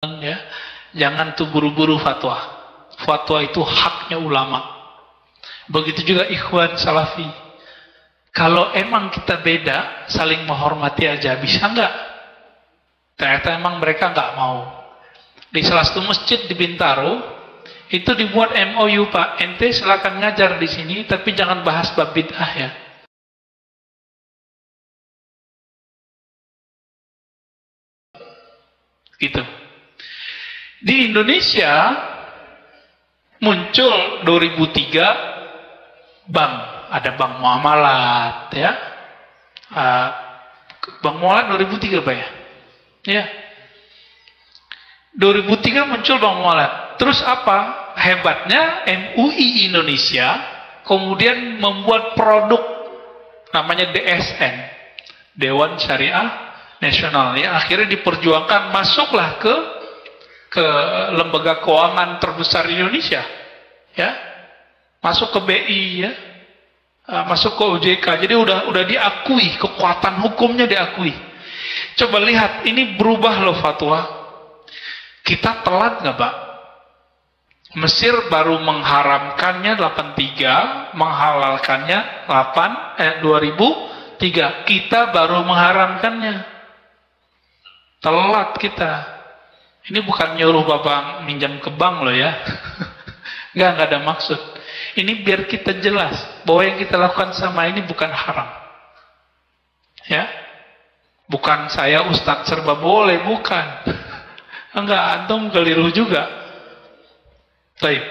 ya, jangan tuh buru-buru fatwa. Fatwa itu haknya ulama. Begitu juga ikhwan salafi. Kalau emang kita beda, saling menghormati aja, bisa nggak? Ternyata emang mereka nggak mau. Di salah satu masjid di Bintaro, itu dibuat MOU, Pak. Ente silakan ngajar di sini, tapi jangan bahas bab bid'ah ya. Gitu. Di Indonesia muncul 2003 bank, ada bank muamalat ya. Bank muamalat 2003 Pak ya. Ya. 2003 muncul bank muamalat. Terus apa? Hebatnya MUI Indonesia kemudian membuat produk namanya DSN, Dewan Syariah Nasional ya. Akhirnya diperjuangkan, masuklah ke lembaga keuangan terbesar di Indonesia ya, masuk ke BI ya, masuk ke OJK. Jadi udah diakui, kekuatan hukumnya diakui. Coba lihat, ini berubah loh fatwa. Kita telat nggak Pak? Mesir baru mengharamkannya 83, menghalalkannya 2003. Kita baru mengharamkannya. Telat kita. Ini bukan nyuruh Bapak minjam ke bank loh ya. Nggak ada maksud. Ini biar kita jelas bahwa yang kita lakukan sama ini bukan haram. Ya. Bukan saya Ustadz serba boleh, bukan. Enggak, antum keliru juga. Baik.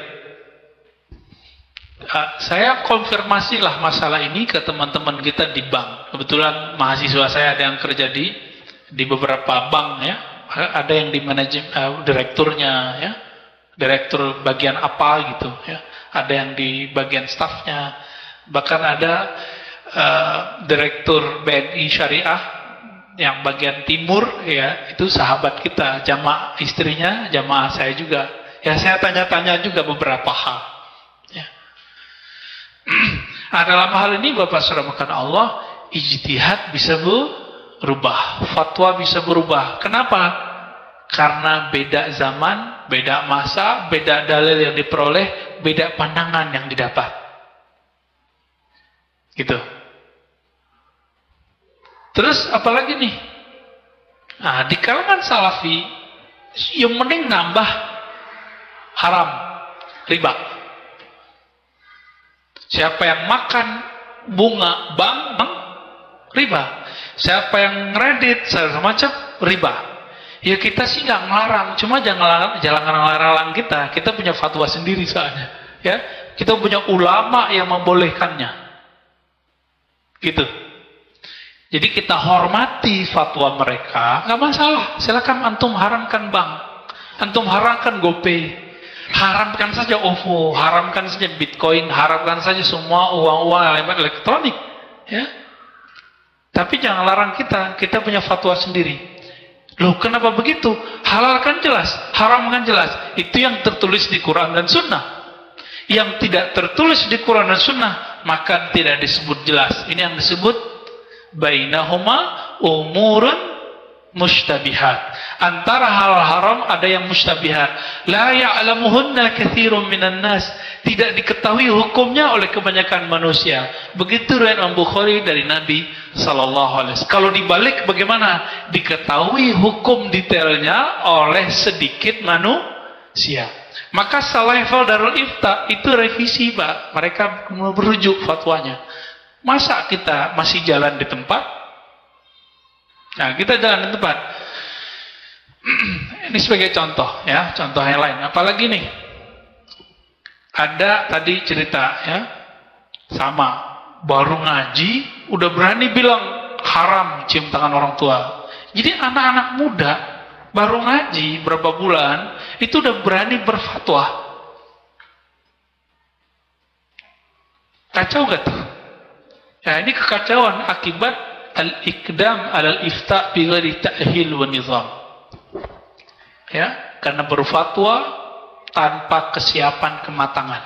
Saya konfirmasilah masalah ini ke teman-teman kita di bank. Kebetulan mahasiswa saya ada yang kerja di beberapa bank ya. Ada yang di manajemen, direkturnya ya, direktur bagian apa gitu ya, ada yang di bagian stafnya, bahkan ada direktur BNI Syariah yang bagian timur ya, itu sahabat kita, jamaah istrinya, jamaah saya juga ya. Saya tanya-tanya juga beberapa hal ya. Dalam hal ini Bapak Saudara Allah, ijtihad bisa berubah, fatwa bisa berubah. Kenapa? Karena beda zaman, beda masa, beda dalil yang diperoleh, beda pandangan yang didapat. Gitu. Terus apalagi nih? Nah, di kalangan salafi yang mending nambah haram, riba. Siapa yang makan bunga bank, riba. Siapa yang ngeredit semacam riba. Ya kita sih nggak ngelarang, cuma jangan ngelarang kita. Kita punya fatwa sendiri soalnya, ya. Kita punya ulama yang membolehkannya, gitu. Jadi kita hormati fatwa mereka, nggak masalah. Silakan antum haramkan bank, antum haramkan GoPay, haramkan saja OVO, haramkan saja Bitcoin, haramkan saja semua uang-uang elektronik, ya. Tapi jangan larang kita punya fatwa sendiri. Loh, kenapa begitu? Halalkan jelas, haramkan jelas. Itu yang tertulis di Quran dan Sunnah. Yang tidak tertulis di Quran dan Sunnah, maka tidak disebut jelas. Ini yang disebut bainahuma umurun mushtabihat. Antara hal haram ada yang mushtabihat. La ya'lamuhunna katsirun minan nas. Tidak diketahui hukumnya oleh kebanyakan manusia. Begitu riwayat Imam Bukhari dari Nabi sallallahu alaihi wasallam. Kalau dibalik bagaimana? Diketahui hukum detailnya oleh sedikit manusia. Maka Salaifal Darul Ifta itu revisi, Pak. Mereka merujuk fatwanya. Masa kita masih jalan di tempat? Nah, kita jalan di tempat. Ini sebagai contoh ya, contoh yang lain. Apalagi nih? Ada tadi cerita ya, sama baru ngaji udah berani bilang haram cium tangan orang tua. Jadi anak-anak muda baru ngaji berapa bulan itu udah berani berfatwa. Kacau gak tuh? Ya, ini kekacauan akibat al-iqdam al-ifta bi ghairi ta'hil wa nizam. Ya, karena berfatwa tanpa kesiapan kematangan.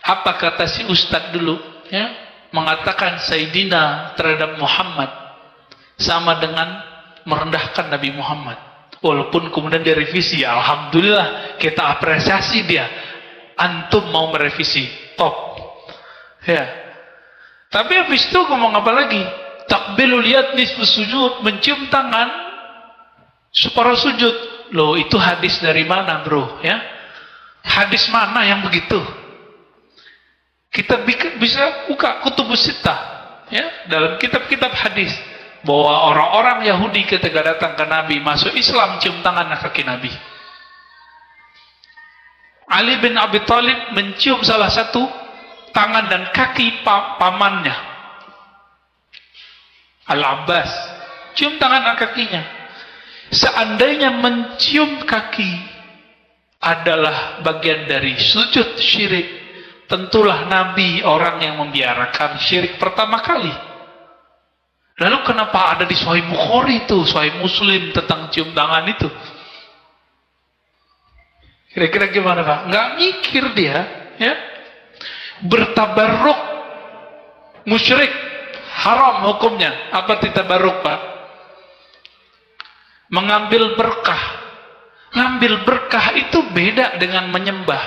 Apa kata si ustadz dulu ya, mengatakan Sayyidina terhadap Muhammad sama dengan merendahkan Nabi Muhammad. Walaupun kemudian direvisi, alhamdulillah kita apresiasi dia. Antum mau merevisi, top. Ya. Tapi habis itu ngomong apa lagi? Takbilul yad nisfu sujud, mencium tangan separuh sujud. Loh, itu hadis dari mana, bro? Ya. Hadis mana yang begitu? Kita bisa buka kutubus sittah, ya, dalam kitab-kitab hadis, bahwa orang-orang Yahudi ketika datang ke Nabi masuk Islam cium tangan kaki Nabi. Ali bin Abi Thalib mencium salah satu tangan dan kaki pamannya, Al-Abbas, cium tangan dan kakinya. Seandainya mencium kaki adalah bagian dari sujud syirik, tentulah Nabi orang yang membiarkan syirik pertama kali. Lalu kenapa ada di Sahih Bukhari itu, Sahih Muslim tentang cium tangan itu? Kira-kira gimana, Pak? Nggak mikir dia, ya? Bertabarruk, musyrik, haram hukumnya. Apa tabarruk, Pak? Mengambil berkah. Ngambil berkah itu beda dengan menyembah.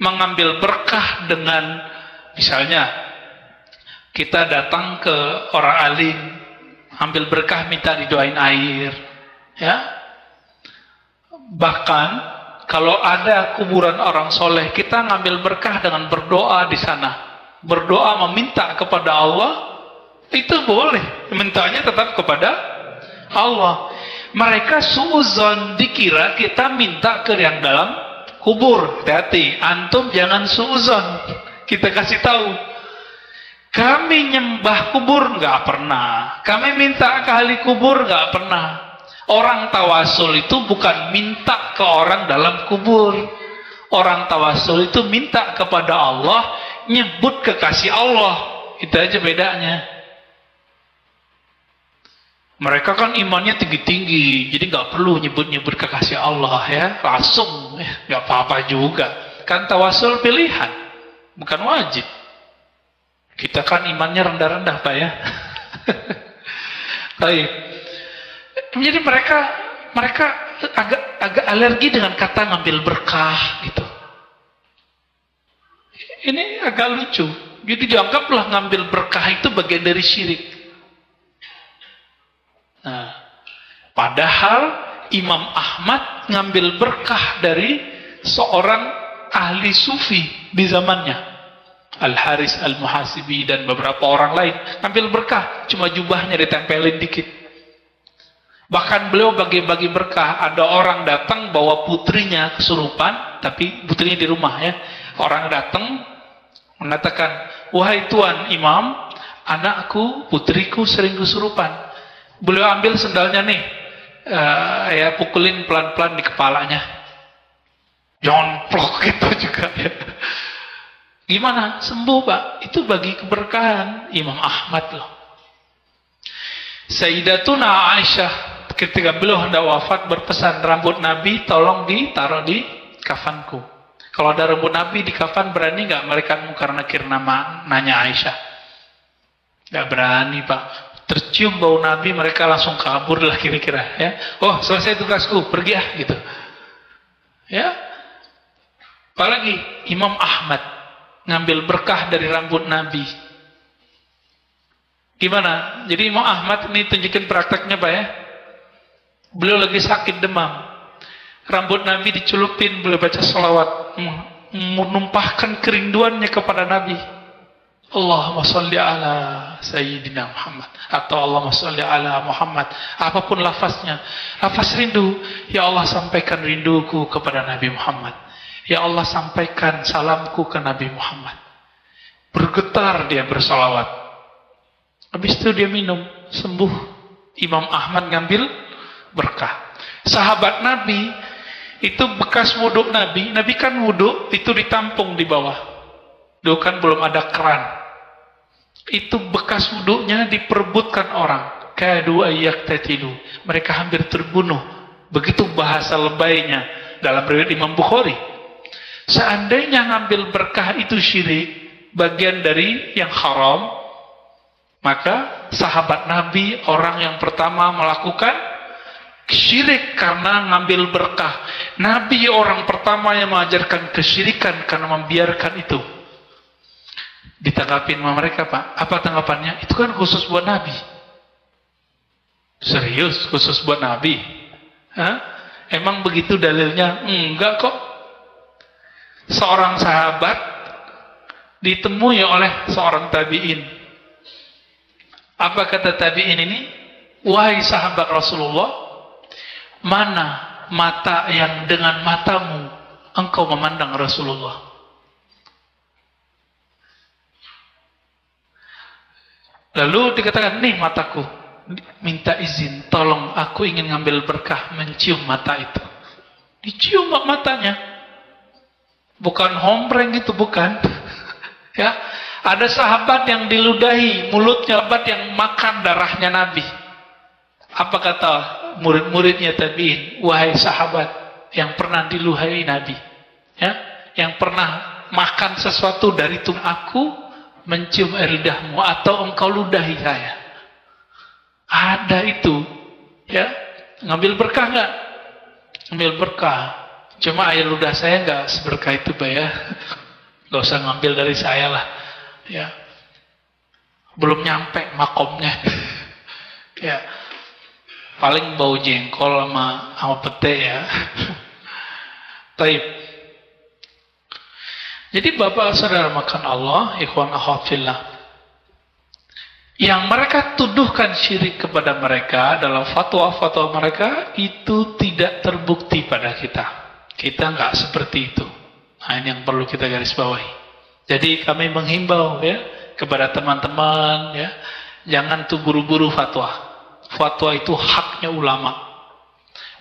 Mengambil berkah dengan, misalnya, kita datang ke orang alim, ambil berkah minta didoain air, ya. Bahkan kalau ada kuburan orang soleh, kita ngambil berkah dengan berdoa di sana, berdoa meminta kepada Allah, itu boleh. Mintanya tetap kepada Allah. Mereka suuzon, dikira kita minta ke yang dalam kubur. Hati-hati, antum jangan suuzon. Kita kasih tahu, kami nyembah kubur nggak pernah, kami minta ke ahli kubur nggak pernah. Orang tawasul itu bukan minta ke orang dalam kubur. Orang tawasul itu minta kepada Allah, nyebut kekasih Allah. Itu aja bedanya. Mereka kan imannya tinggi-tinggi, jadi nggak perlu nyebut-nyebut kekasih Allah, ya, langsung, nggak apa-apa juga. Kan tawasul pilihan, bukan wajib. Kita kan imannya rendah-rendah, Pak, ya. Baik. Jadi mereka agak alergi dengan kata ngambil berkah gitu. Ini agak lucu. Jadi dianggaplah ngambil berkah itu bagian dari syirik. Nah, padahal Imam Ahmad ngambil berkah dari seorang ahli sufi di zamannya, Al-Haris Al-Muhasibi dan beberapa orang lain. Ngambil berkah, cuma jubahnya ditempelin dikit. Bahkan beliau bagi-bagi berkah. Ada orang datang bawa putrinya kesurupan, tapi putrinya di rumah, ya. Orang datang mengatakan, wahai Tuan Imam, anakku, putriku sering kesurupan. Beliau ambil sendalnya nih, ya, pukulin pelan-pelan di kepalanya. Jonplok gitu juga, ya. Gimana? Sembuh, Pak. Itu bagi keberkahan Imam Ahmad loh. Sayyidatuna Aisyah ketika beliau hendak wafat berpesan, rambut Nabi tolong ditaruh di kafanku. Kalau ada rambut Nabi di kafan, berani nggak mereka mungkar nakir nama nanya Aisyah? Nggak berani, Pak. Tercium bau Nabi, mereka langsung kabur lah kira-kira, ya. Oh, selesai tugasku, pergi ya, gitu. Ya. Apalagi Imam Ahmad ngambil berkah dari rambut Nabi. Gimana? Jadi Imam Ahmad ini tunjukin prakteknya, Pak, ya. Beliau lagi sakit demam. Rambut Nabi dicelupin, beliau baca salawat, menumpahkan kerinduannya kepada Nabi. Allahumma sholli ala Sayyidina Muhammad, atau Allahumma sholli ala Muhammad, apapun lafaznya, lafaz rindu. Ya Allah, sampaikan rinduku kepada Nabi Muhammad. Ya Allah, sampaikan salamku ke Nabi Muhammad. Bergetar dia bersalawat. Habis itu dia minum, sembuh. Imam Ahmad ngambil berkah. Sahabat Nabi itu bekas wuduk Nabi. Nabi kan wuduk itu ditampung di bawah. Dulu kan belum ada keran. Itu bekas wuduknya diperebutkan orang. Kadu ayyaktatilu. Mereka hampir terbunuh. Begitu bahasa lebaynya dalam riwayat Imam Bukhari. Seandainya ngambil berkah itu syirik, bagian dari yang haram, Maka sahabat Nabi orang yang pertama melakukan syirik karena ngambil berkah. Nabi orang pertama yang mengajarkan kesyirikan karena membiarkan itu. Ditanggapin sama mereka, Pak. Apa tanggapannya? Itu kan khusus buat Nabi. Serius khusus buat Nabi? Hah? Emang begitu dalilnya? Enggak kok. Seorang sahabat ditemui oleh seorang tabi'in. Apa kata tabi'in ini? Wahai sahabat Rasulullah, mana mata yang dengan matamu engkau memandang Rasulullah? Lalu dikatakan, nih mataku, minta izin, tolong aku ingin ngambil berkah, mencium mata itu. Dicium matanya. Bukan hombreng itu, bukan. Ya, ada sahabat yang diludahi mulutnya, sahabat yang makan darahnya Nabi. Apa kata murid-muridnya tabi'in? Wahai sahabat yang pernah diludahi Nabi, ya, yang pernah makan sesuatu dari tubuh aku, mencium air lidahmu atau engkau ludahi saya. Ada itu, ya. Ngambil berkah nggak? Ngambil berkah. Cuma air ludah saya nggak seberkah itu, Pak, ya. Nggak usah ngambil dari saya lah, ya. Belum nyampe makomnya, ya. Paling bau jengkol sama pete, ya. Taib. Jadi Bapak Saudara makan Allah, ikhwan akhwat fillah, yang mereka tuduhkan syirik kepada mereka dalam fatwa-fatwa mereka itu tidak terbukti pada kita. Kita nggak seperti itu. Nah, ini yang perlu kita garis bawahi. Jadi kami menghimbau, ya, kepada teman-teman, ya, jangan tuh buru-buru fatwa. Fatwa itu haknya ulama.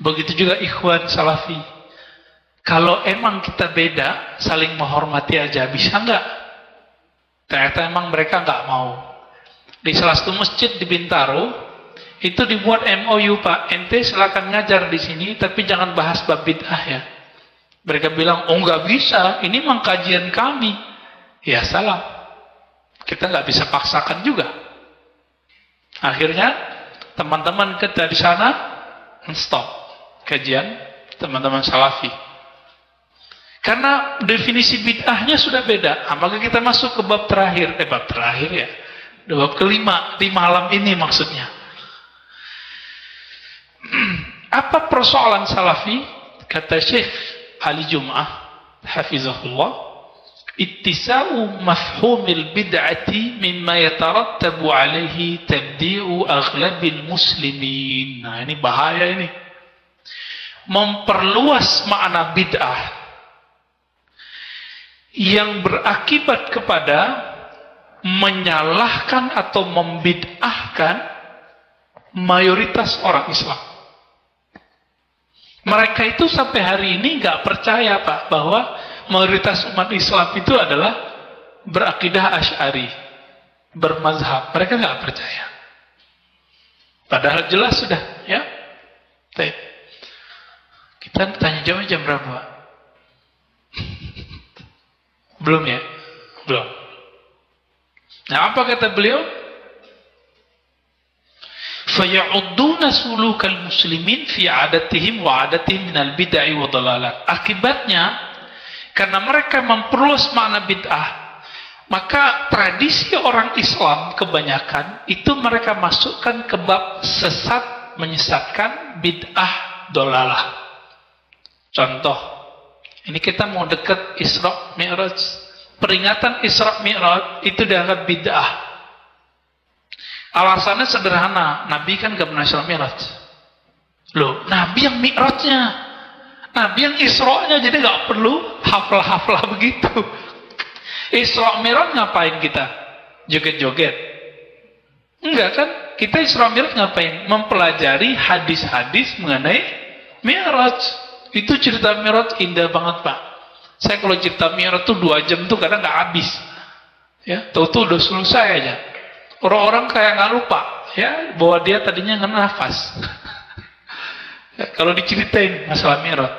Begitu juga ikhwan salafi. Kalau emang kita beda, saling menghormati aja, bisa nggak? Ternyata emang mereka nggak mau. Di salah satu masjid di Bintaro, itu dibuat MOU, Pak. Ente silakan ngajar di sini, tapi jangan bahas bab bid'ah, ya. Mereka bilang, oh nggak bisa, ini memang kajian kami. Ya salah. Kita nggak bisa paksakan juga. Akhirnya, teman-teman kita di sana, stop kajian teman-teman salafi. Karena definisi bid'ahnya sudah beda. Maka kita masuk ke bab terakhir. Bab terakhir, ya. Bab kelima di malam ini maksudnya. Apa persoalan salafi? Kata Syekh Ali Jum'ah hafizahullah, ittisa'u mafhumil bid'ati mimma yatarattabu alaihi tabdi'u aghlabil muslimin. Nah, ini bahaya ini. Memperluas makna bid'ah yang berakibat kepada menyalahkan atau membid'ahkan mayoritas orang Islam. Mereka itu sampai hari ini nggak percaya, Pak, bahwa mayoritas umat Islam itu adalah berakidah Asy'ari, bermazhab. Mereka nggak percaya. Padahal jelas sudah, ya. Kita tanya jawab jam berapa, Pak? Belum, ya? Belum. Nah, apa kata beliau? Faya'udduna sulukal muslimin fi adatihim wa adatihim minal bid'ah wa dhalalat. Akibatnya, karena mereka memperluas makna bid'ah, maka tradisi orang Islam kebanyakan itu mereka masukkan ke bab sesat, menyesatkan, bid'ah, dhalalah. Contoh, ini kita mau dekat Isra Mi'raj. Peringatan Isra Mi'raj itu dianggap bid'ah. Alasannya sederhana, Nabi kan gak pernah Isra Mi'raj. Loh, Nabi yang Mi'rajnya, Nabi yang Isra-nya, jadi gak perlu haflah-haflah begitu. Isra Mi'raj ngapain kita? Joget-joget? Enggak kan? Kita Isra Mi'raj ngapain? Mempelajari hadis-hadis mengenai Mi'raj. Itu cerita Mi'raj indah banget, Pak. Saya kalau cerita Mi'raj tuh 2 jam tuh kadang nggak habis. Ya, tahu-tahu udah selesai aja. Orang-orang kayak nggak lupa, ya, bahwa dia tadinya nggak nafas. Ya, kalau diceritain masalah Mi'raj.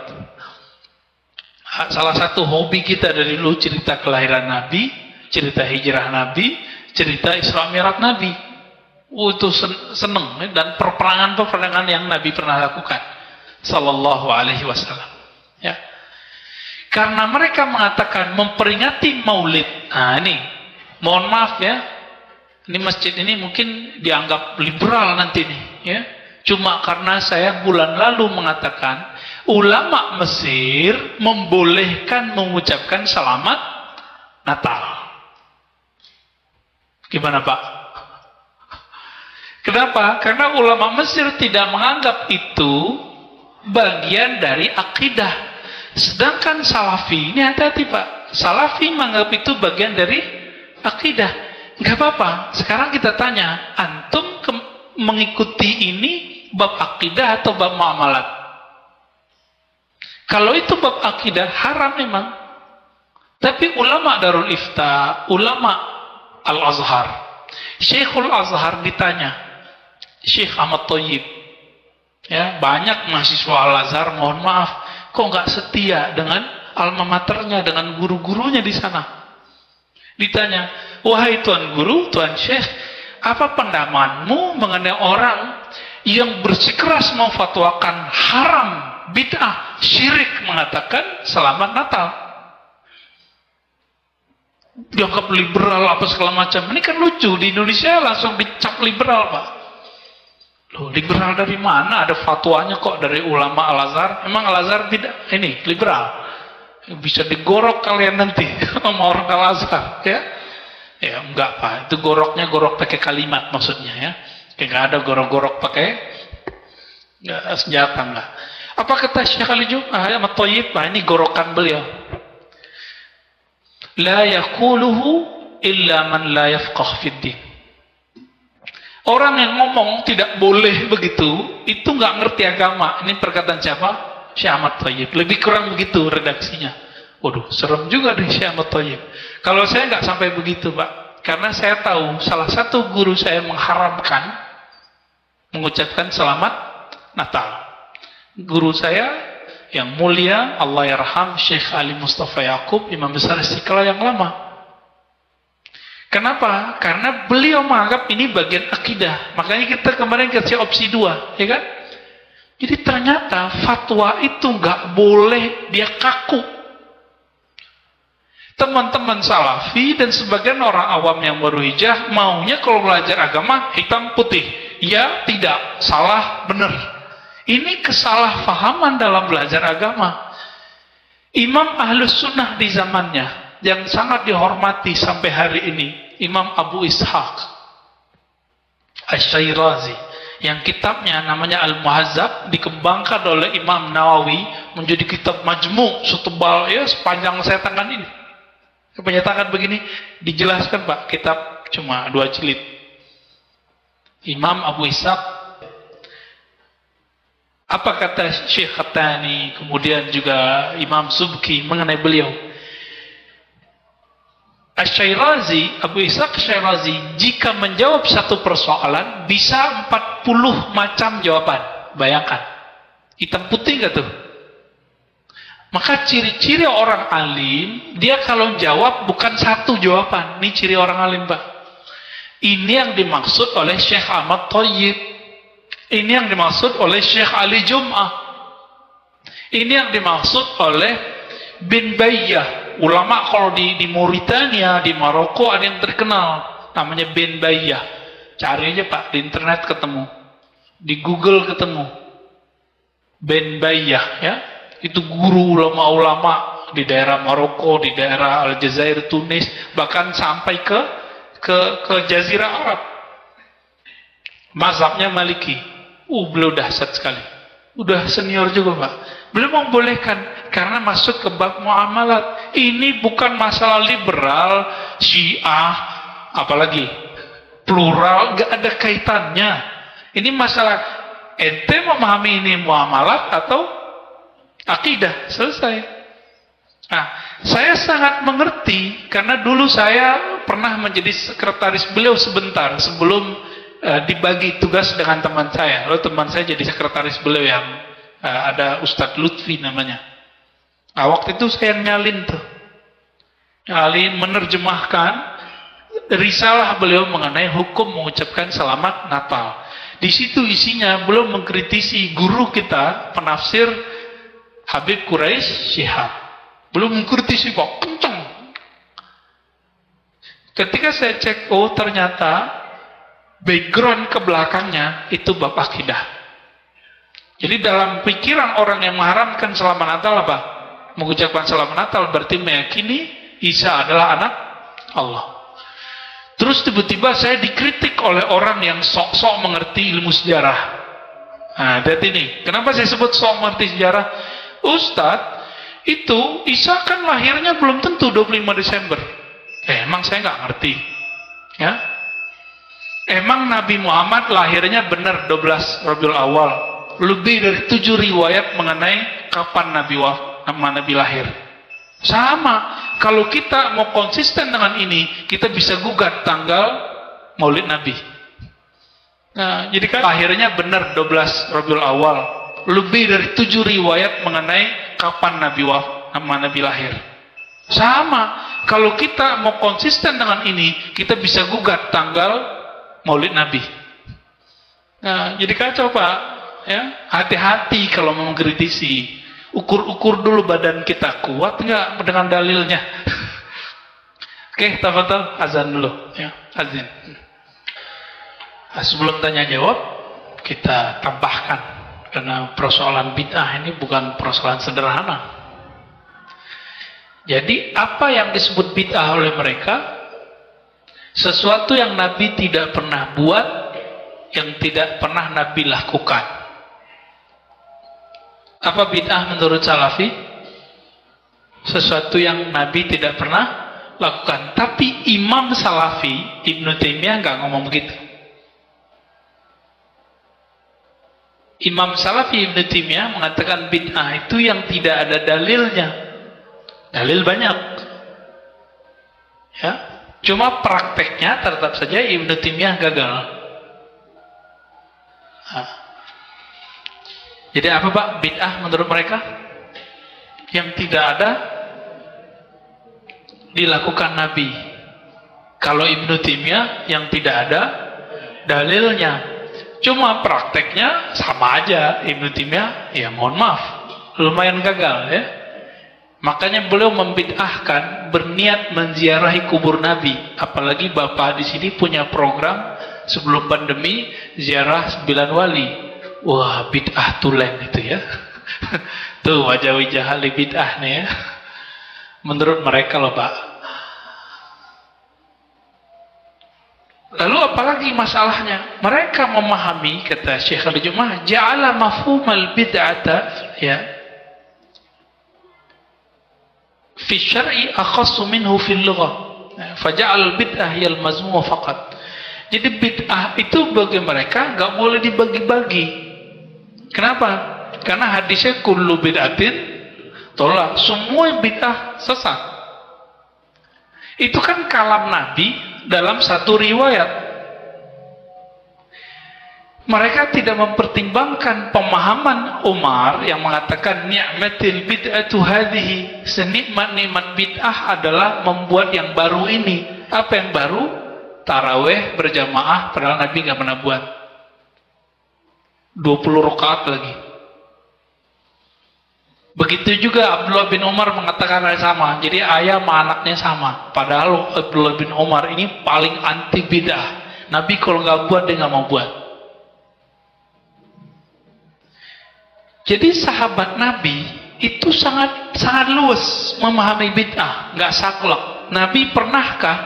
Salah satu hobi kita dari dulu cerita kelahiran Nabi, cerita hijrah Nabi, cerita Isra Mi'raj Nabi. Itu seneng dan peperangan yang Nabi pernah lakukan sallallahu alaihi wasallam. Ya. Karena mereka mengatakan memperingati Maulid. Nah, ini mohon maaf ya. Ini masjid ini mungkin dianggap liberal nanti nih, ya. Cuma karena saya bulan lalu mengatakan ulama Mesir membolehkan mengucapkan selamat Natal. Gimana Pak? Kenapa? Karena ulama Mesir tidak menganggap itu bagian dari akidah. Sedangkan Salafi, ini hati-hati Pak, Salafi menganggap itu bagian dari akidah. Gak apa-apa, sekarang kita tanya, antum mengikuti ini bab akidah atau bab muamalat? Kalau itu bab akidah, haram memang. Tapi ulama Darul Ifta, ulama Al-Azhar, Syekhul Azhar ditanya, Syekh Ahmad Thayyib, ya, banyak mahasiswa Al-Azhar, mohon maaf, kok nggak setia dengan alma maternya, dengan guru-gurunya di sana. Ditanya, wahai tuan guru, tuan syekh, apa pandanganmu mengenai orang yang bersikeras memfatwakan haram, bid'ah, syirik, mengatakan selamat Natal? Dianggap liberal apa segala macam. Ini kan lucu, di Indonesia langsung dicap liberal Pak. Loh, liberal dari mana? Ada fatwanya kok dari ulama Al-Azhar. Emang Al-Azhar tidak ini liberal? Bisa digorok kalian nanti sama orang Al-Azhar, ya? Ya enggak Pak, itu goroknya gorok pakai kalimat maksudnya, ya. Enggak ada gorok-gorok pakai senjata, enggak. Apa kata Syekh Ahmad Thayyib? Nah, ini gorokan beliau. La yaquluhu illa man la yafqah fid din. Orang yang ngomong tidak boleh begitu, itu nggak ngerti agama. Ini perkataan siapa? Syekh Ahmad Thayyib. Lebih kurang begitu redaksinya. Waduh, serem juga nih Syekh Ahmad Thayyib. Kalau saya nggak sampai begitu, Pak. Karena saya tahu salah satu guru saya mengharamkan mengucapkan selamat Natal. Guru saya yang mulia, Allah yarham, Syekh Ali Mustafa Yaqub, Imam Besar Istiqlal yang lama. Kenapa? Karena beliau menganggap ini bagian akidah. Makanya kita kemarin kasih opsi 2, ya kan? Jadi ternyata fatwa itu nggak boleh dia kaku. Teman-teman Salafi dan sebagian orang awam yang baru hijrah maunya kalau belajar agama hitam putih. Ya, tidak, salah, benar. Ini kesalahpahaman dalam belajar agama. Imam Ahlus Sunnah di zamannya yang sangat dihormati sampai hari ini, Imam Abu Ishaq Asy-Syairazi, yang kitabnya namanya Al-Muhazzab, dikembangkan oleh Imam Nawawi menjadi kitab majmu' setebal, ya, sepanjang saya tangan ini. Sepanjang tangan begini, dijelaskan Pak, kitab cuma 2 jilid. Imam Abu Ishaq, apa kata Syekh Khattani, kemudian juga Imam Subki mengenai beliau? Asy-Syairazi, Abu Ishaq Asy-Syairazi, jika menjawab satu persoalan bisa 40 macam jawaban. Bayangkan, hitam putih gak tuh? Maka ciri-ciri orang alim, dia kalau jawab bukan satu jawaban. Ini ciri orang alim, Pak. Ini yang dimaksud oleh Syekh Ahmad Thayyib. Ini yang dimaksud oleh Syekh Ali Jum'ah. Ini yang dimaksud oleh Bin Bayyah. Ulama kalau di Mauritania, di Maroko ada yang terkenal, namanya Bin Bayyah. Cari aja Pak, di internet ketemu, di Google ketemu Bin Bayyah, ya. Itu guru ulama-ulama di daerah Maroko, di daerah Aljazair, Tunis, bahkan sampai ke Jazirah Arab. Mazhabnya Maliki. Beliau dahsyat sekali. Udah senior juga Pak. Beliau membolehkan karena masuk ke bab muamalat. Ini bukan masalah liberal, Syiah, apalagi plural, gak ada kaitannya. Ini masalah ente memahami ini muamalat atau akidah, selesai. Nah, saya sangat mengerti karena dulu saya pernah menjadi sekretaris beliau sebentar sebelum dibagi tugas dengan teman saya. Lalu teman saya jadi sekretaris beliau yang ada Ustadz Lutfi namanya. Nah, waktu itu saya nyalin tuh, nyalin menerjemahkan risalah beliau mengenai hukum mengucapkan selamat Natal. Di situ isinya belum mengkritisi guru kita, penafsir Habib Quraisy Shihab. Belum mengkritisi kok, kenceng. Ketika saya cek, oh ternyata background ke belakangnya itu bab akidah. Jadi dalam pikiran orang yang mengharamkan selamat Natal apa? Mengucapkan selamat Natal berarti meyakini Isa adalah anak Allah. Terus tiba-tiba saya dikritik oleh orang yang sok-sok mengerti ilmu sejarah. Nah, lihat ini. Kenapa saya sebut sok mengerti sejarah? Ustadz, itu Isa kan lahirnya belum tentu 25 Desember. Emang saya nggak ngerti. Ya? Emang Nabi Muhammad lahirnya benar 12 Rabiul Awal. Lebih dari 7 riwayat mengenai kapan Nabi lahir. Sama. Kalau kita mau konsisten dengan ini, kita bisa gugat tanggal Maulid Nabi. Nah, jadi kan akhirnya benar 12 Rabiul Awal. Lebih dari 7 riwayat mengenai kapan Nabi lahir. Sama. Kalau kita mau konsisten dengan ini, kita bisa gugat tanggal Maulid Nabi. Nah, jadi kacau Pak. Ya, hati-hati kalau mau mengkritisi. Ukur-ukur dulu badan kita kuat nggak dengan dalilnya. Oke, tafadhol, azan dulu ya, azan. Nah, sebelum tanya jawab, kita tambahkan karena persoalan bid'ah ini bukan persoalan sederhana. Jadi apa yang disebut bid'ah oleh mereka? Sesuatu yang Nabi tidak pernah buat, yang tidak pernah Nabi lakukan. Apa bid'ah menurut Salafi? Sesuatu yang Nabi tidak pernah lakukan. Tapi Imam Salafi, Ibnu Taimiyah nggak ngomong begitu. Imam Salafi Ibnu Taimiyah mengatakan bid'ah itu yang tidak ada dalilnya. Dalil banyak. Ya, cuma prakteknya tetap saja Ibnu Taimiyah gagal. Nah. Jadi apa Pak bid'ah menurut mereka? Yang tidak ada dilakukan Nabi. Kalau Ibnu Taimiyah yang tidak ada dalilnya. Cuma prakteknya sama aja. Ibnu Taimiyah ya mohon maaf lumayan gagal ya. Makanya beliau membid'ahkan berniat menziarahi kubur Nabi. Apalagi Bapak di sini punya program sebelum pandemi ziarah 9 wali. Wah, bid'ah tulen itu ya. Tuh wajah-wajah ahli bid'ah nih ya. Menurut mereka loh Pak. Lalu apalagi masalahnya? Mereka memahami, kata Syekh Al-Jum'ah, ja'ala mafhumal bid'ata ya fi syar'i akhassu minhu fil lughah. Faja'al bid'ah yal mazmum faqat. Jadi bid'ah itu bagi mereka nggak boleh dibagi-bagi. Kenapa? Karena hadisnya kullu bid'atin tolak. Semua bid'ah sesat. Itu kan kalam Nabi dalam satu riwayat. Mereka tidak mempertimbangkan pemahaman Umar yang mengatakan ni'matil bid'atu hadhihi. Senikmat-nikmat bid'ah adalah membuat yang baru ini. Apa yang baru? Taraweh berjamaah padahal Nabi nggak pernah buat. 20 rakaat lagi. Begitu juga Abdullah bin Umar mengatakan hal sama. Jadi ayah sama anaknya sama. Padahal Abdullah bin Umar ini paling anti bid'ah. Nabi kalau nggak buat dia nggak mau buat. Jadi sahabat Nabi itu sangat luas memahami bid'ah, nggak saklek. Nabi pernahkah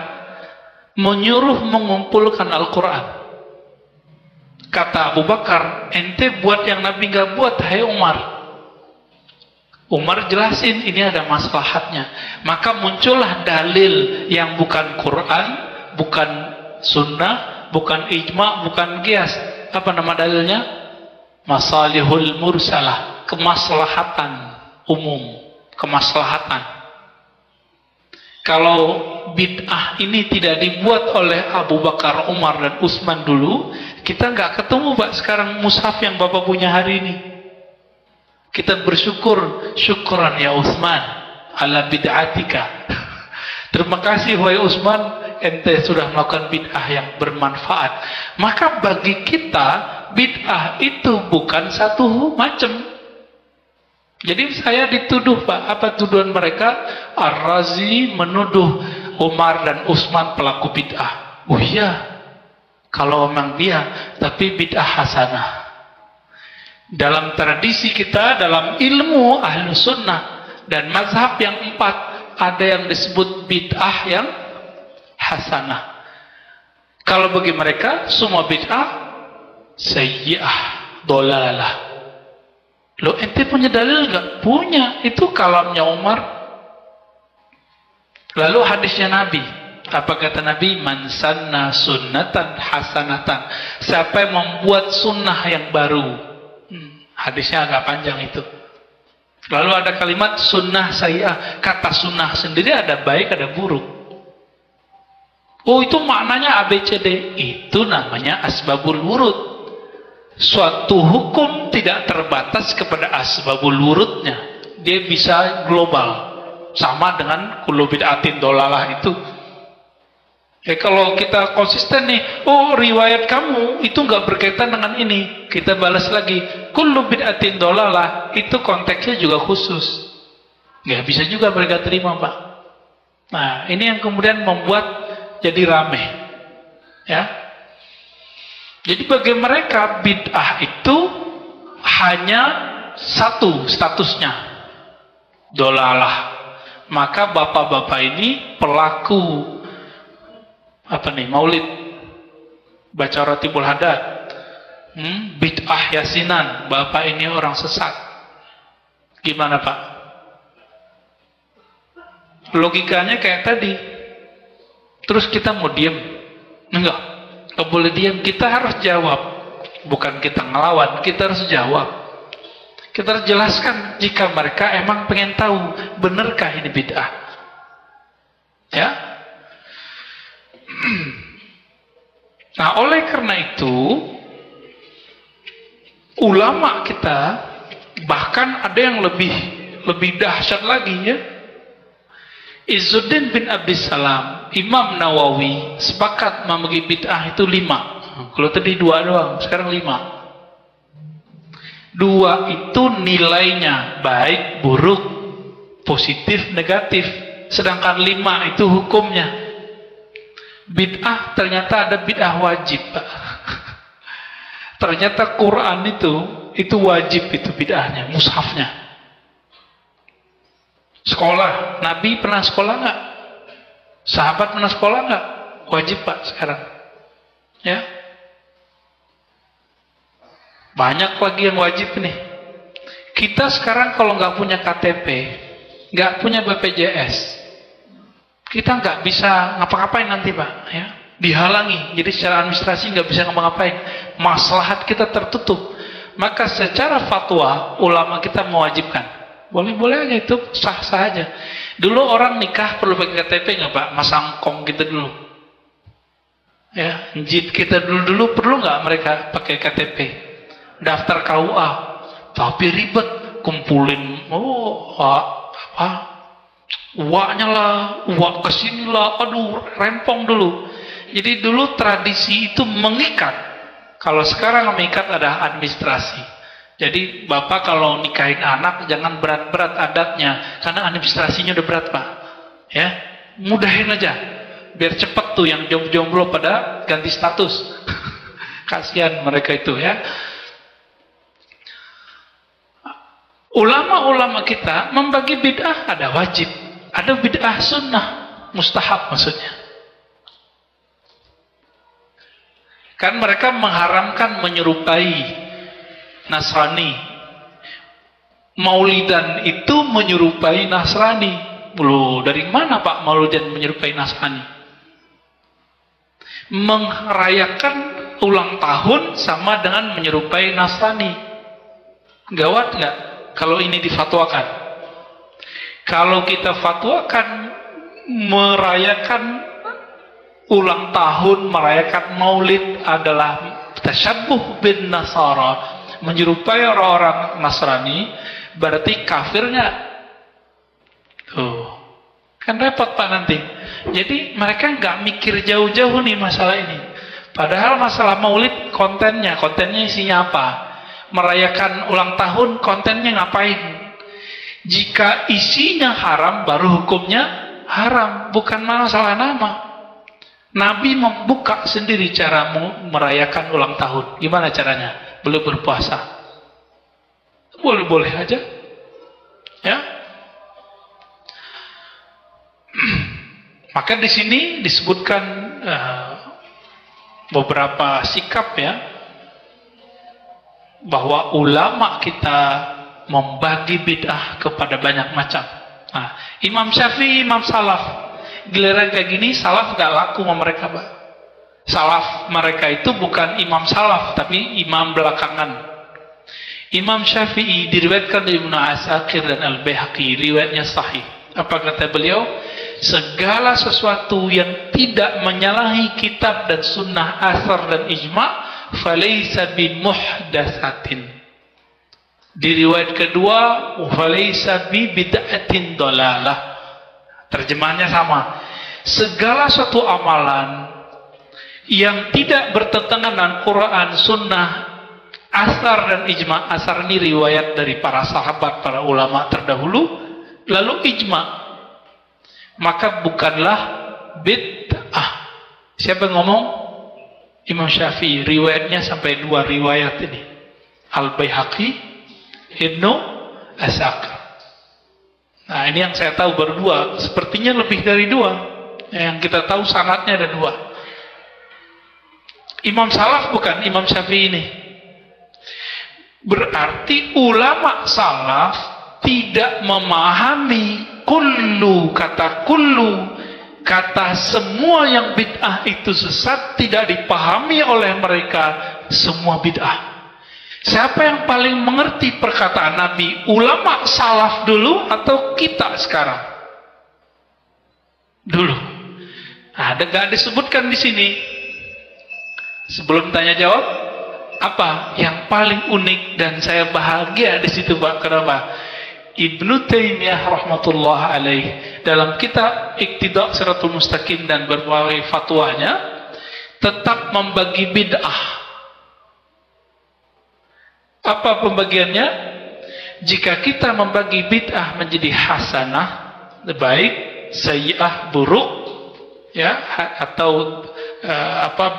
menyuruh mengumpulkan Al-Quran? Kata Abu Bakar, ente buat yang Nabi nggak buat, hai Umar. Umar jelasin ini ada maslahatnya. Maka muncullah dalil yang bukan Quran, bukan Sunnah, bukan ijma, bukan qiyas. Apa nama dalilnya? Masalihul mursalah, kemaslahatan umum, kemaslahatan. Kalau bid'ah ini tidak dibuat oleh Abu Bakar, Umar, dan Utsman dulu, kita nggak ketemu Pak sekarang mushaf yang Bapak punya hari ini. Kita bersyukur, syukran ya Utsman ala bid'atika. Terima kasih wahai Utsman ente sudah melakukan bid'ah yang bermanfaat. Maka bagi kita bid'ah itu bukan satu macam. Jadi saya dituduh, Pak, apa tuduhan mereka? Ar-Razi menuduh Umar dan Utsman pelaku bid'ah. Oh iya, kalau memang dia, tapi bid'ah hasanah. Dalam tradisi kita, dalam ilmu ahlu sunnah dan mazhab yang 4, ada yang disebut bid'ah yang hasanah. Kalau bagi mereka, semua bid'ah sayyi'ah, dolalah. Loh, ente punya dalil nggak? Punya. Itu kalamnya Umar. Lalu hadisnya Nabi. Apa kata Nabi? Man sanna sunnatan hasanatan. Siapa yang membuat sunnah yang baru. Hadisnya agak panjang itu. Lalu ada kalimat sunnah sayyi'ah. Kata sunnah sendiri ada baik, ada buruk. Oh, itu maknanya ABCD. Itu namanya asbabul wurud. Suatu hukum tidak terbatas kepada asbabul wurudnya. Dia bisa global. Sama dengan kullu bid'atin dolalah itu. Kalau kita konsisten nih, oh riwayat kamu itu nggak berkaitan dengan ini. Kita balas lagi, kullu bid'atin dolalah itu konteksnya juga khusus. Nggak bisa juga mereka terima, Pak. Nah, ini yang kemudian membuat jadi rame. Ya. Jadi bagi mereka bid'ah itu hanya satu statusnya, dolalah. Maka bapak-bapak ini pelaku maulid, baca Ratibul Hadad, bid'ah yasinan, bapak ini orang sesat. Gimana, Pak? Logikanya kayak tadi. Terus kita mau diem? Enggak. Nggak boleh diam, kita harus jawab. Bukan kita ngelawan, kita harus jawab. Kita harus jelaskan jika mereka emang pengen tahu benarkah ini bid'ah. Ya. Nah, oleh karena itu ulama kita bahkan ada yang lebih dahsyat lagi, ya. Izzuddin bin Abdissalam, Imam Nawawi sepakat membagi bid'ah itu 5. Kalau tadi 2 doang, sekarang 5. 2 itu nilainya baik, buruk, positif, negatif. Sedangkan 5 itu hukumnya. Bid'ah ternyata ada bid'ah wajib, Pak. Ternyata Quran itu wajib, itu bid'ahnya, mushafnya. Sekolah, Nabi pernah sekolah nggak? Sahabat pernah sekolah nggak? Wajib, Pak, sekarang. Ya, banyak lagi yang wajib nih. Kita sekarang kalau nggak punya KTP, nggak punya BPJS, kita nggak bisa ngapa-ngapain nanti, Pak. Ya, dihalangi. Jadi secara administrasi nggak bisa ngapa-ngapain. Maslahat kita tertutup. Maka secara fatwa ulama kita mewajibkan. Boleh-boleh aja, itu sah-sah aja. Dulu orang nikah perlu pakai KTP nggak, Pak? Masangkong kita dulu. Ya, njit kita dulu perlu nggak mereka pakai KTP? Daftar KUA. Tapi ribet, kumpulin uaknya lah, uak kesini lah, aduh, rempong dulu. Jadi dulu tradisi itu mengikat. Kalau sekarang mengikat ada administrasi. Jadi bapak kalau nikahin anak jangan berat-berat adatnya, karena administrasinya udah berat, Pak. Ya, mudahin aja, biar cepat tuh yang jomblo pada ganti status. Kasihan mereka itu, ya. Ulama-ulama kita membagi bid'ah ada wajib, ada bid'ah sunnah, mustahab maksudnya. Kan mereka mengharamkan menyerupai Nasrani. Maulidan itu menyerupai Nasrani. Loh, dari mana, Pak, Maulidan menyerupai Nasrani? Merayakan ulang tahun sama dengan menyerupai Nasrani. Gawat nggak kalau ini difatwakan? Kalau kita fatwakan merayakan ulang tahun, merayakan maulid adalah tasyabbuh bin Nasara, menyerupai orang-orang Nasrani, berarti kafirnya tuh, Kan repot Pak nanti. Jadi mereka nggak mikir jauh-jauh nih masalah ini. Padahal masalah maulid kontennya isinya apa? Merayakan ulang tahun kontennya ngapain? Jika isinya haram baru hukumnya haram, bukan masalah nama. Nabi membuka sendiri cara merayakan ulang tahun. Gimana caranya? Belum berpuasa. Boleh-boleh aja. Ya. Maka di sini disebutkan beberapa sikap ya, bahwa ulama kita membagi bid'ah kepada banyak macam. Nah, Imam Syafi'i, Imam Salaf, giliran kayak gini salaf gak laku sama mereka, Pak. Salaf mereka itu bukan imam salaf, tapi imam belakangan. Imam Syafi'i diriwayatkan dari Ibnu Asakir dan Al-Baihaqi, riwayatnya sahih. Apa kata beliau? Segala sesuatu yang tidak menyalahi kitab dan sunnah, asar dan ijma', falaysa bimuhdatsatin. Di riwayat kedua, falaysa bi bid'atin dalalah. Terjemahnya sama. Segala suatu amalan yang tidak bertentangan dengan Quran, sunnah, asar dan ijma'. Asar ini riwayat dari para sahabat, para ulama terdahulu, lalu ijma', maka bukanlah bid'ah. Siapa yang ngomong? Imam Syafi'i. Riwayatnya sampai 2 riwayat ini. Al-Baihaqi, Ibnu Asakir. Nah, ini yang saya tahu baru 2. Sepertinya lebih dari 2. Yang kita tahu sanadnya ada 2. Imam Salaf bukan Imam Syafi'i ini. Berarti ulama salaf tidak memahami kullu, kata semua yang bid'ah itu sesat, tidak dipahami oleh mereka semua bid'ah. Siapa yang paling mengerti perkataan Nabi? Ulama salaf dulu atau kita sekarang? Dulu. Ada gak disebutkan di sini? Sebelum tanya jawab, apa yang paling unik dan saya bahagia di situ, Pak? Kenapa? Ibnu Taimiyah rahmatullah alaih dalam kitab Iqtida' Shiratal Mustaqim dan berbagai fatwanya tetap membagi bid'ah. Apa pembagiannya? Jika kita membagi bid'ah menjadi hasanah, baik, sayyi'ah, buruk, ya, atau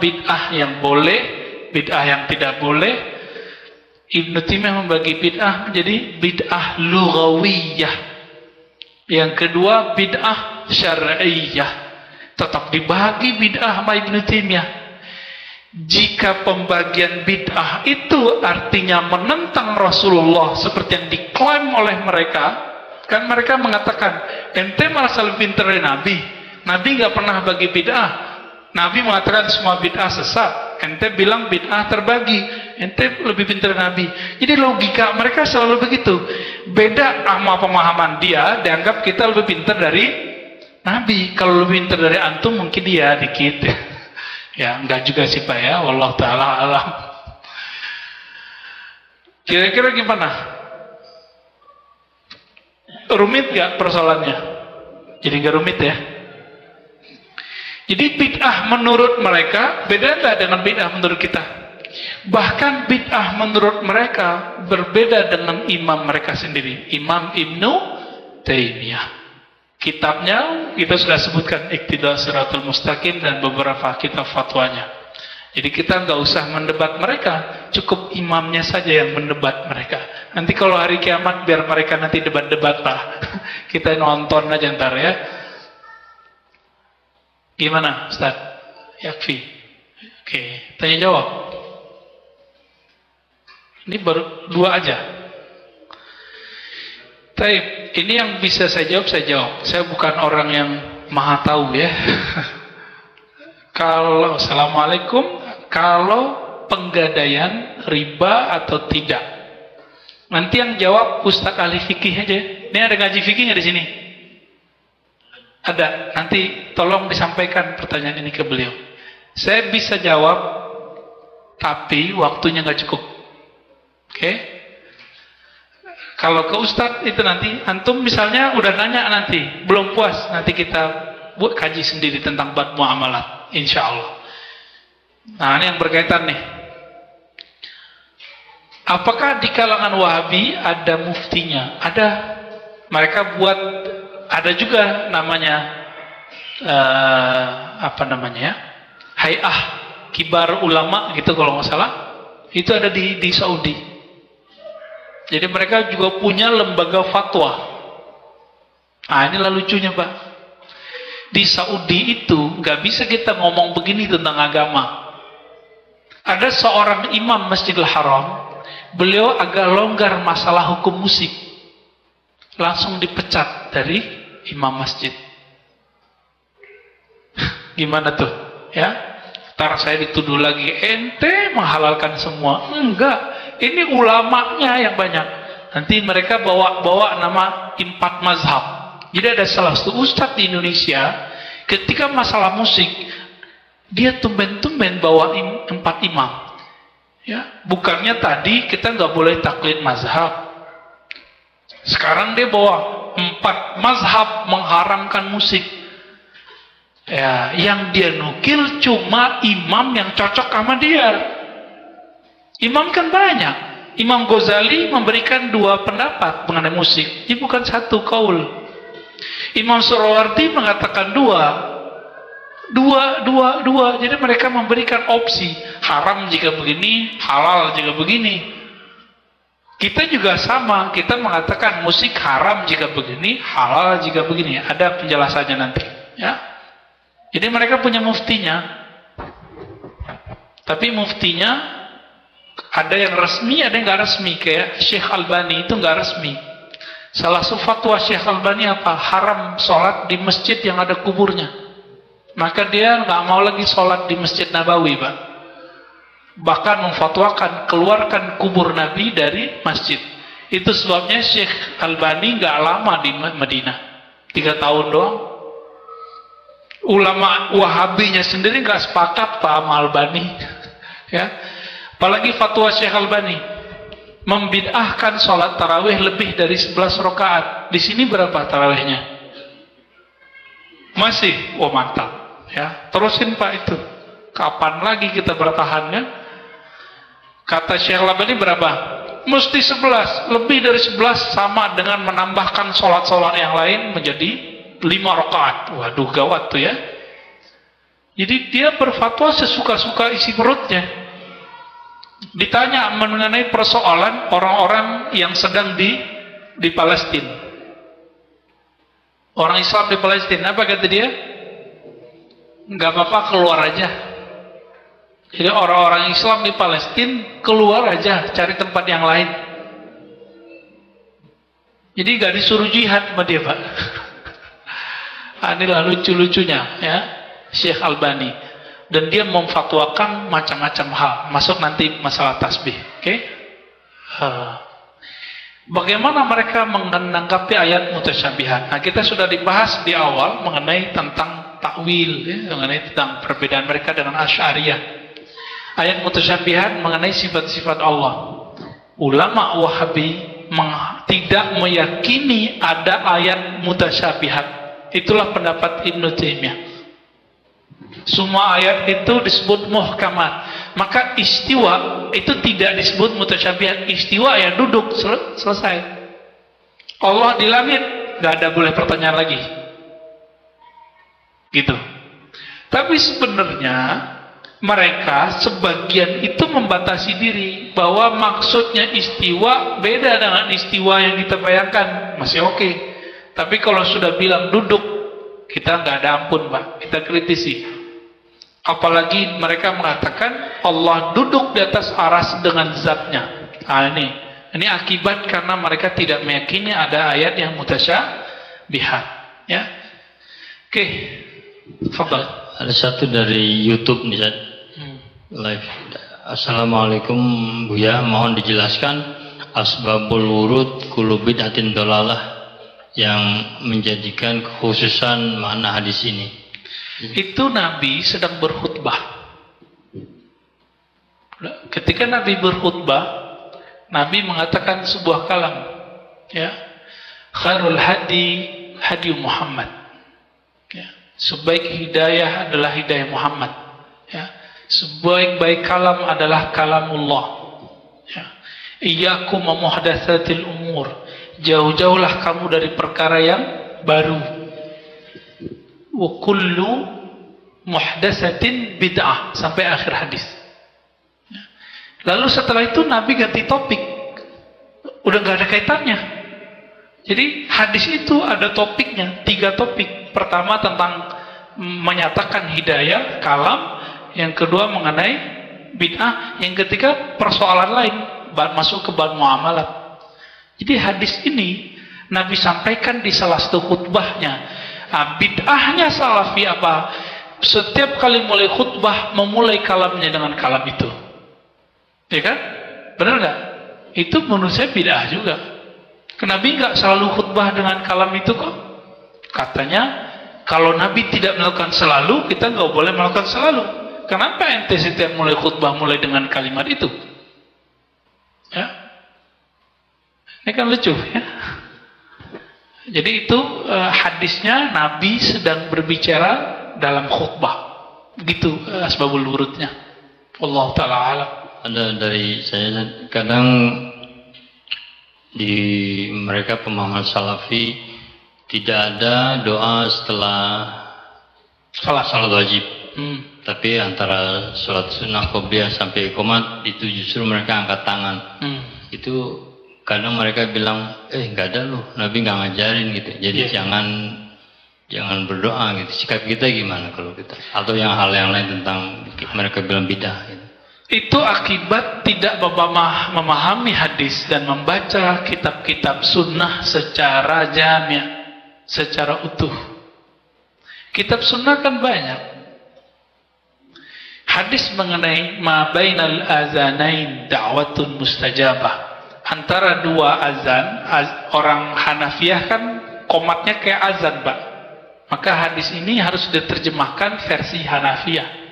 bid'ah yang boleh, bid'ah yang tidak boleh. Ibnu Taimiyah membagi bid'ah menjadi bid'ah lughawiyah. Yang kedua bid'ah syar'iyyah. Tetap dibagi bid'ah sama Ibnu Taimiyah. Jika pembagian bid'ah itu artinya menentang Rasulullah seperti yang diklaim oleh mereka, kan mereka mengatakan ente merasa lebih pintar dari Nabi. Nabi nggak pernah bagi bid'ah. Nabi mengatakan semua bid'ah sesat. Ente bilang bid'ah terbagi. Ente lebih pintar dari Nabi. Jadi logika mereka selalu begitu. Beda sama pemahaman dia, dianggap kita lebih pintar dari Nabi. Kalau lebih pintar dari antum mungkin dia dikit. Ya, enggak juga sih Pak ya. Wallahu ta'ala alam. Kira-kira gimana? Rumit gak persoalannya? Jadi gak rumit ya? Jadi bid'ah menurut mereka beda nggak dengan bid'ah menurut kita? Bahkan bid'ah menurut mereka berbeda dengan imam mereka sendiri, Imam Ibnu Taimiyah. Kitabnya kita sudah sebutkan, Iqtida' Shiratal Mustaqim dan beberapa kitab fatwanya. Jadi kita nggak usah mendebat mereka, cukup imamnya saja yang mendebat mereka. Nanti kalau hari kiamat biar mereka nanti debat-debat lah. Kita nonton aja ntar ya. Gimana Ustaz? Yakfi. Oke, tanya jawab. Ini baru 2 aja. Taib, ini yang bisa saya jawab, saya jawab. Saya bukan orang yang maha tahu ya. Kalau Assalamualaikum, kalau penggadaian riba atau tidak? Nanti yang jawab Ustaz ahli fikih aja. Ini ada ngaji fikih nggak di sini? Ada, nanti tolong disampaikan pertanyaan ini ke beliau. Saya bisa jawab, tapi waktunya nggak cukup. Oke? Kalau ke ustadz itu nanti, antum misalnya udah nanya nanti, belum puas, nanti kita buat kaji sendiri tentang bab muamalat, insya Allah. Nah, ini yang berkaitan nih. Apakah di kalangan Wahabi ada muftinya? Ada. Mereka buat, ada juga namanya Hay'ah Kibar Ulama gitu kalau nggak salah. Itu ada di Saudi. Jadi mereka juga punya lembaga fatwa. Nah, inilah lucunya, Pak. Di Saudi itu nggak bisa kita ngomong begini tentang agama. Ada seorang imam Masjidil Haram, beliau agak longgar masalah hukum musik, langsung dipecat dari imam masjid. Gimana tuh? Ya, ntar saya dituduh lagi, ente menghalalkan semua. Enggak, ini ulamanya yang banyak. Nanti mereka bawa nama 4 mazhab. Jadi ada salah satu ustadz di Indonesia, ketika masalah musik, dia tumben-tumben bawa 4 imam. Ya, bukannya tadi kita nggak boleh taklid mazhab. Sekarang dia bawa 4 mazhab mengharamkan musik. Ya, yang dia nukil cuma imam yang cocok sama dia. Imam kan banyak. Imam Ghazali memberikan 2 pendapat mengenai musik. Ini bukan 1 kaul. Imam Surawardi mengatakan 2. Jadi mereka memberikan opsi. Haram jika begini, halal jika begini. Kita juga sama. Kita mengatakan musik haram jika begini, halal jika begini. Ada penjelasannya nanti. Ya. Jadi mereka punya muftinya. Tapi muftinya ada yang resmi, ada yang nggak resmi. Kayak Syekh Albani itu nggak resmi. Salah satu fatwa Syekh Albani apa? Haram sholat di masjid yang ada kuburnya. Maka dia nggak mau lagi sholat di Masjid Nabawi, Pak. Bahkan memfatwakan keluarkan kubur Nabi dari masjid. Itu sebabnya Syekh Albani nggak lama di Madinah, 3 tahun doang. Ulama Wahabinya sendiri nggak sepakat Pak sama Albani. Ya, apalagi fatwa Syekh Albani membid'ahkan sholat tarawih lebih dari 11 rakaat. Di sini berapa tarawihnya? Masih, oh mantap. Ya, terusin Pak itu. Kapan lagi kita bertahannya? Kata Syekh Albani berapa? Mesti 11. Lebih dari 11 sama dengan menambahkan sholat-sholat yang lain menjadi 5 rakaat. Waduh, gawat tuh ya. Jadi dia berfatwa sesuka-suka isi perutnya. Ditanya mengenai persoalan orang-orang yang sedang di Palestina. Orang Islam di Palestina, apa kata dia? Nggak apa-apa, keluar aja. Jadi orang-orang Islam di Palestina keluar aja, cari tempat yang lain. Jadi nggak disuruh jihad sama dia, Pak. Inilah lucu-lucunya ya Syekh Albani. Dan dia memfatwakan macam-macam hal, masuk nanti masalah tasbih. Oke? Bagaimana mereka menanggapi ayat mutasyabihat? Nah, kita sudah dibahas di awal mengenai tentang takwil, ya, mengenai tentang perbedaan mereka dengan Asy'ariyah. Ayat mutasyabihat mengenai sifat-sifat Allah. Ulama Wahabi tidak meyakini ada ayat mutasyabihat. Itulah pendapat Ibnu Taimiyah. Semua ayat itu disebut muhkamat. Maka istiwa itu tidak disebut mutasyabihat. Istiwa ya duduk, selesai. Allah di langit, nggak ada boleh pertanyaan lagi. Gitu. Tapi sebenarnya mereka sebagian itu membatasi diri bahwa maksudnya istiwa beda dengan istiwa yang kita bayangkan. Masih oke. Tapi kalau sudah bilang duduk, kita nggak ada ampun, Pak. Kita kritisi. Apalagi mereka mengatakan Allah duduk di atas aras dengan zatnya. Nah, ini akibat karena mereka tidak meyakini ada ayat yang mutasyabihat. Ya, oke. Fadal. Ada satu dari YouTube nih, live. Assalamualaikum Buya, mohon dijelaskan asbabul wurud kullu bid'atin dolalah yang menjadikan kekhususan makna hadis ini. Itu Nabi sedang berkhutbah. Ketika Nabi berkhutbah, Nabi mengatakan sebuah kalam. Ya. Khairul hadi hadi Muhammad. Ya. Sebaik hidayah adalah hidayah Muhammad. Ya. Sebaik-baik kalam adalah kalamullah. Ya. Iyyakum wa muhdatsatil umur. Jauh-jauhlah kamu dari perkara yang baru. Wa kullu muhdatsatin bid'ah, sampai akhir hadis. Ya. Lalu setelah itu Nabi ganti topik. Udah gak ada kaitannya. Jadi hadis itu ada topiknya, 3 topik. Pertama tentang menyatakan hidayah, kalam. Yang kedua mengenai bid'ah. Yang ketiga persoalan lain, masuk ke bab muamalat. Jadi hadis ini Nabi sampaikan di salah satu khutbahnya. Bid'ahnya Salafi apa? Setiap kali mulai khutbah memulai kalamnya dengan kalam itu. Ya kan? Benar nggak? Itu menurut saya bid'ah juga. Nabi nggak selalu khutbah dengan kalam itu kok. Katanya kalau Nabi tidak melakukan selalu, kita nggak boleh melakukan selalu. Kenapa ente setiap mulai khutbah mulai dengan kalimat itu? Ya, ini kan lucu ya. Jadi itu hadisnya Nabi sedang berbicara dalam khutbah. Begitu asbabul wurudnya. Wallahu ta'ala alam. Ada dari saya kadang di mereka pemahaman Salafi tidak ada doa setelah salat wajib. Tapi antara sholat sunnah qobliyah sampai qomat itu justru mereka angkat tangan. Itu kadang mereka bilang, nggak ada loh, Nabi nggak ngajarin gitu. Jadi jangan berdoa gitu. Sikap kita gimana kalau kita? Atau yang hal yang lain tentang mereka bilang bidah gitu. Itu akibat tidak memahami hadis dan membaca kitab-kitab sunnah secara jami', secara utuh. Kitab sunnah kan banyak. Hadis mengenai ma bainal azanain da'watun mustajabah. Antara dua azan, orang Hanafiyah kan qomatnya kayak azan, Pak. Maka hadis ini harus diterjemahkan versi Hanafiyah.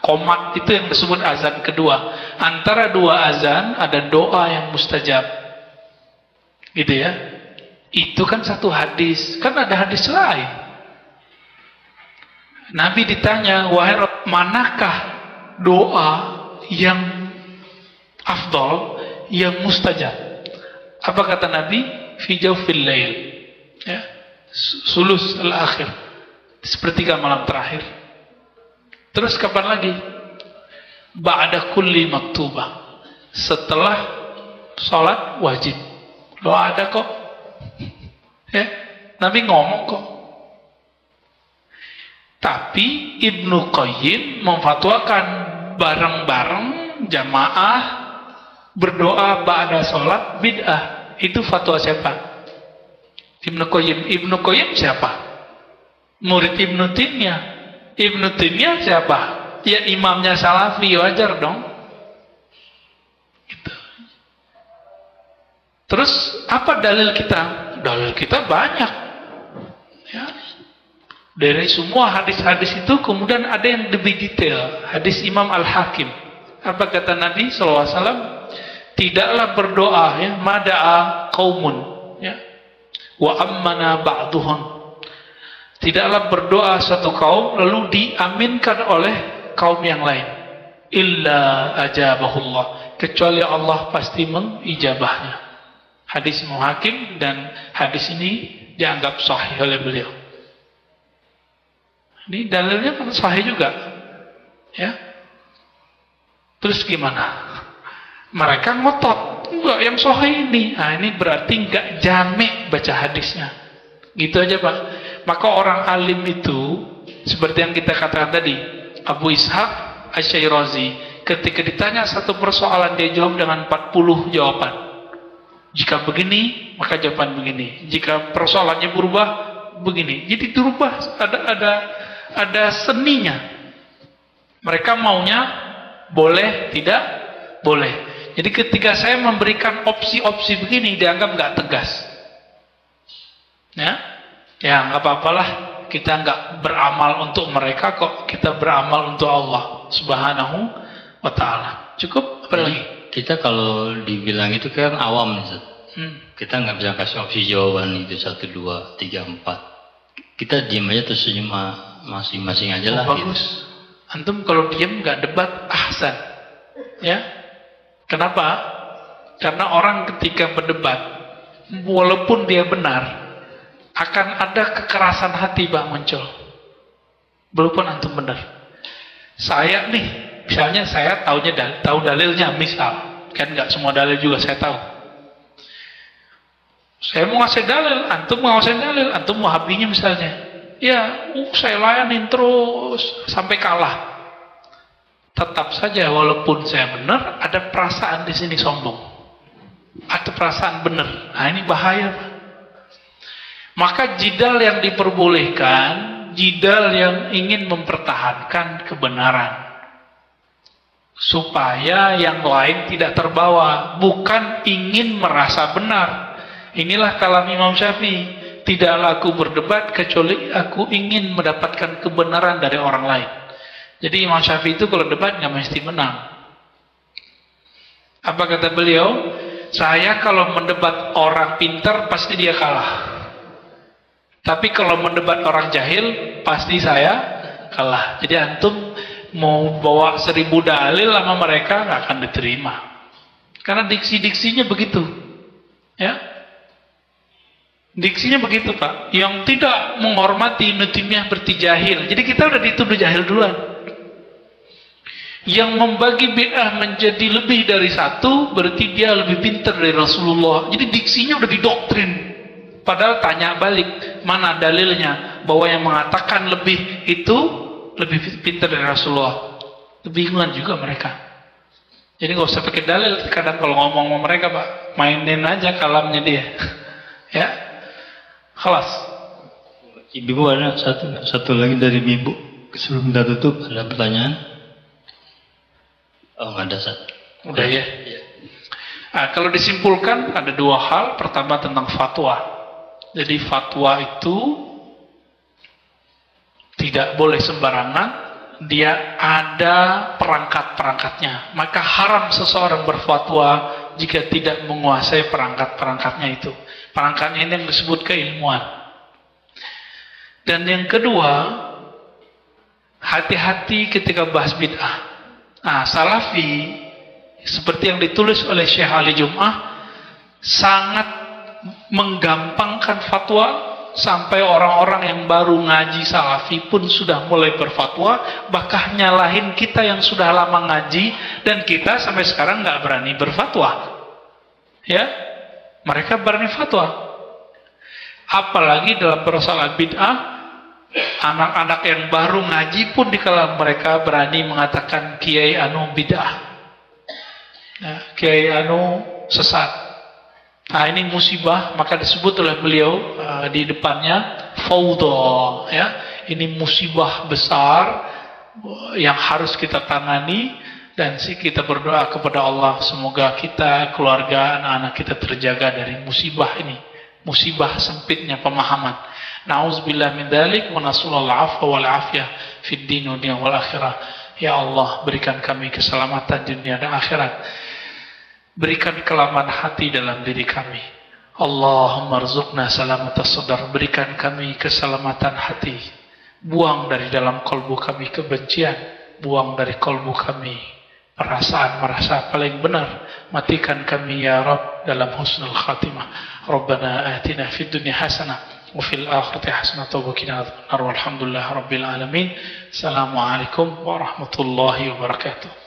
Qomat itu yang disebut azan kedua. Antara dua azan ada doa yang mustajab. Gitu ya. Itu kan satu hadis. Kan ada hadis lain. Nabi ditanya, wahai Rabb, manakah doa yang afdal, yang mustajab? Apa kata Nabi? Fi jawfil lail. Ya. Sulus al-akhir. Sepertiga malam terakhir. Terus kapan lagi? Ba'da kulli maktubah. Setelah sholat wajib. Lo ada kok. Ya, Nabi ngomong kok. Tapi Ibnu Qayyim memfatwakan bareng-bareng jamaah berdoa ba'da sholat bid'ah. Itu fatwa siapa? Ibnu Qayyim. Ibnu Qayyim siapa? Murid Ibnu Taimiyah. Ibnu Taimiyah siapa? Ya imamnya Salafi, wajar dong. Gitu. Terus apa dalil kita? Dalil kita banyak. Ya. Dari semua hadis-hadis itu kemudian ada yang lebih detail. Hadis Imam Al-Hakim. Apa kata Nabi SAW? Tidaklah berdoa ya, mada'a qaumun ya. Wa ammana ba'duhum. Tidaklah berdoa satu kaum lalu diaminkan oleh kaum yang lain. Illa ajabahullah. Kecuali Allah pasti mengijabahnya. Hadis Imam Hakim, dan hadis ini dianggap sahih oleh beliau. Ini dalilnya kan sahih juga. Ya. Terus gimana? Mereka ngotot. Enggak, yang sahih ini. Nah, ini berarti enggak jami' baca hadisnya. Gitu aja, Pak. Maka orang alim itu seperti yang kita katakan tadi, Abu Ishaq Asy-Syairazi, ketika ditanya satu persoalan dia jawab dengan 40 jawaban. Jika begini, maka jawaban begini. Jika persoalannya berubah, begini. Jadi dirubah, ada seninya. Mereka maunya boleh, tidak boleh. Jadi ketika saya memberikan opsi-opsi begini, dianggap nggak tegas. Ya nggak apa-apalah, kita nggak beramal untuk mereka kok, kita beramal untuk Allah Subhanahu wa ta'ala. Cukup apa lagi? Kita kalau dibilang itu kan awam nih, Kita nggak bisa kasih opsi jawaban itu 1, 2, 3, 4. Kita diam aja terus senyum masing-masing aja lah. Bagus. Gitu. Antum kalau diam nggak debat, ahsan. Ya. Kenapa? Karena orang ketika berdebat, walaupun dia benar, akan ada kekerasan hati Pak muncul. Walaupun antum benar. Saya nih, misalnya saya tahu dalilnya, misal, kan nggak semua dalil juga saya tahu. Saya mau ngasih dalil, antum mau ngasih dalil, antum mau habisnya misalnya. Ya, saya layanin terus sampai kalah. Tetap saja walaupun saya benar, ada perasaan di sini sombong. Ada perasaan benar. Nah, ini bahaya, Pak. Maka jidal yang diperbolehkan, jidal yang ingin mempertahankan kebenaran. Supaya yang lain tidak terbawa, bukan ingin merasa benar. Inilah kalam Imam Syafi'i. Tidaklah aku berdebat kecuali aku ingin mendapatkan kebenaran dari orang lain. Jadi Imam Syafi'i itu kalau debat nggak mesti menang. Apa kata beliau? Saya kalau mendebat orang pintar pasti dia kalah. Tapi kalau mendebat orang jahil pasti saya kalah. Jadi antum mau bawa 1000 dalil sama mereka nggak akan diterima. Karena diksi-diksinya begitu. Ya. Diksinya begitu Pak, yang tidak menghormati nutimnya berarti jahil. Jadi kita udah dituduh jahil duluan. Yang membagi bid'ah menjadi lebih dari satu, berarti dia lebih pintar dari Rasulullah. Jadi diksinya udah didoktrin. Padahal tanya balik, mana dalilnya bahwa yang mengatakan lebih itu lebih pintar dari Rasulullah. Kebingungan juga mereka. Jadi nggak usah pakai dalil. Kadang kalau ngomong sama mereka Pak, mainin aja kalamnya dia. Ya. Khalas. Ibu ada satu lagi dari Ibu. Sebelum kita tutup ada pertanyaan? Oh nggak ada satu. Udah ya. Nah, kalau disimpulkan ada 2 hal. Pertama tentang fatwa. Jadi fatwa itu tidak boleh sembarangan. Dia ada perangkat-perangkatnya. Maka haram seseorang berfatwa jika tidak menguasai perangkat-perangkatnya itu. Perangkatnya ini yang disebut keilmuan. Dan yang kedua, hati-hati ketika bahas bid'ah. Nah, Salafi, seperti yang ditulis oleh Syekh Ali Jum'ah, sangat menggampangkan fatwa, sampai orang-orang yang baru ngaji Salafi pun sudah mulai berfatwa, bahkan nyalahin kita yang sudah lama ngaji, dan kita sampai sekarang nggak berani berfatwa. Ya. Mereka berani fatwa. Apalagi dalam persoalan bid'ah, anak-anak yang baru ngaji pun di kalangan mereka berani mengatakan Kiai anu bid'ah. Nah, Kiai anu sesat. Nah, ini musibah, maka disebut oleh beliau di depannya fawdha, ya. Ini musibah besar yang harus kita tangani. Dan kita berdoa kepada Allah, semoga kita, keluarga, anak-anak kita terjaga dari musibah ini. Musibah sempitnya pemahaman. Na'udzubillah min dzalik wa nasallallahu al-'afwa wal 'afiyah fid din wal akhirah. Ya Allah, berikan kami keselamatan dunia dan akhirat. Berikan kelaman hati dalam diri kami. Allahumma rzuqna salamatas sadar. Berikan kami keselamatan hati. Buang dari dalam kalbu kami kebencian. Buang dari kalbu kami perasaan merasa paling benar. Matikan kami ya Rabb dalam husnul khatimah. Rabbana atina fid dunya hasanah wa fil akhirati hasanah wa qina adzabannar. Walhamdulillahi rabbil alamin. Assalamualaikum warahmatullahi wabarakatuh.